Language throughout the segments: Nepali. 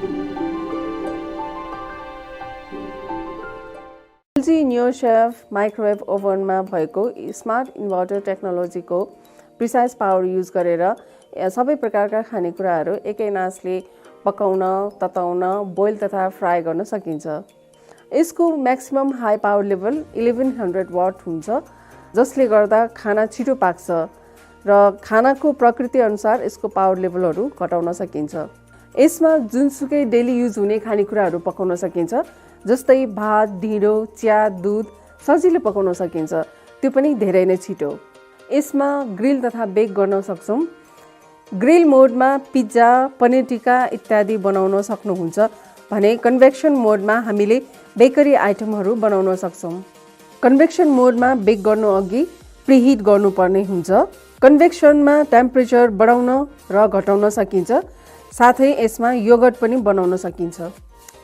एलजी न्यू शेफ माइक्रोवेभ ओभनमा भएको स्मार्ट इन्भर्टर टेक्नोलोजीको प्रिसाइज पावर युज गरेर सबै प्रकारका खानेकुराहरू एकै नासले पकाउन, तताउन, बोइल तथा फ्राई गर्न सकिन्छ। यसको maximum high power level 1100 watt हुन्छ, जसले गर्दा खाना छिटो पाक्छ र खानाको प्रकृति अनुसार यसको पावर लेभलहरू घटाउन सकिन्छ। यसमा जुनसुकै डेली युज हुने खानेकुराहरू पकाउन सकिन्छ, जस्तै भात, ढिँडो, चिया, दुध सजिलै पकाउन सकिन्छ, त्यो पनि धेरै नै छिटो। यसमा ग्रिल तथा बेक गर्न सक्छौँ। ग्रिल मोडमा पिज्जा, पनिर टिक्का इत्यादि बनाउन सक्नुहुन्छ भने कन्भेक्सन मोडमा हामीले बेकरी आइटमहरू बनाउन सक्छौँ। कन्भेक्सन मोडमा बेक गर्नु अघि प्रिहिट गर्नुपर्ने हुन्छ। कन्भेक्सनमा टेम्परेचर बढाउन र घटाउन सकिन्छ, साथै यसमा योगर्ट पनि बनाउन सकिन्छ।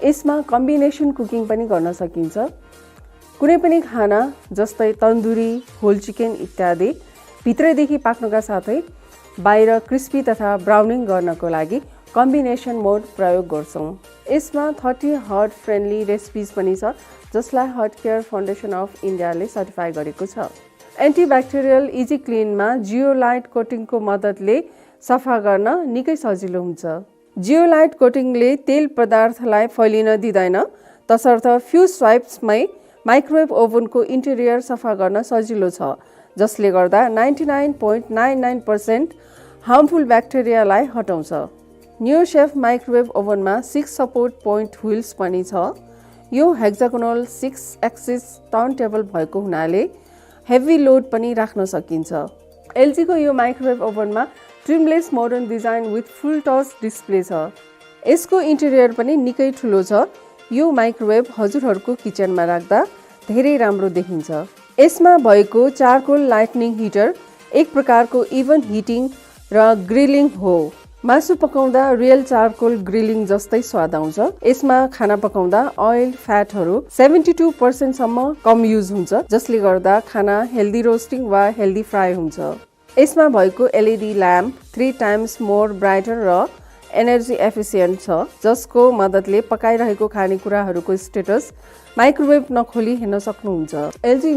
यसमा कम्बिनेसन कुकिङ पनि गर्न सकिन्छ। कुनै पनि खाना जस्तै तन्दुरी, होल चिकन इत्यादि भित्रैदेखि पाक्नका साथै बाहिर क्रिस्पी तथा ब्राउनिङ गर्नको लागि कम्बिनेसन मोड प्रयोग गर्छौँ। यसमा 30 हर्ट फ्रेन्डली रेसिपिज पनि छ, जसलाई हर्ट केयर फाउन्डेसन अफ इन्डियाले सर्टिफाई गरेको छ। एन्टिब्याक्टेरियल इजी क्लिनमा जियोलाइट कोटिङको मद्दतले सफा गर्न निकै सजिलो हुन्छ। जियोलाइट कोटिङले तेल पदार्थलाई फैलिन दिँदैन, तसर्थ फ्यु स्वाइप्समै माइक्रोवेभ ओभनको इन्टेरियर सफा गर्न सजिलो छ, जसले गर्दा 99.99% हार्मफुल ब्याक्टेरियालाई हटाउँछ। न्यू शेफ माइक्रोवेभ ओभनमा 6 सपोर्ट पोइन्ट व्हील्स पनि छ। यो हेक्सागोनल 6 एक्सिस टर्न टेबल भएको हुनाले हेभी लोड पनि राख्न सकिन्छ। एलजीको यो माइक्रोवेभ ओभनमा trimless modern design with full touch display छ। यसको इन्टेरियर पनि निकै ठुलो छ। यो माइक्रोवेभ हजुरहरूको किचनमा राख्दा धेरै राम्रो देखिन्छ। यसमा भएको चारकोल लाइटनिङ हिटर एक प्रकारको इभन हिटिङ र ग्रिलिङ हो। मासु पकाउँदा रियल चारकोल ग्रिलिङ जस्तै स्वाद आउँछ। यसमा खाना पकाउँदा ऑयल फ्याटहरू 72% सम्म कम युज हुन्छ, जसले गर्दा खाना हेल्दी रोस्टिङ वा हेल्दी फ्राई हुन्छ। यसमा भएको LED lamp 3 times more brighter र एनर्जी एफिसिएन्ट छ, जसको मद्दतले पकाइरहेको खानेकुराहरूको स्टेटस माइक्रोवेभ नखोली हेर्न सक्नुहुन्छ। एलजी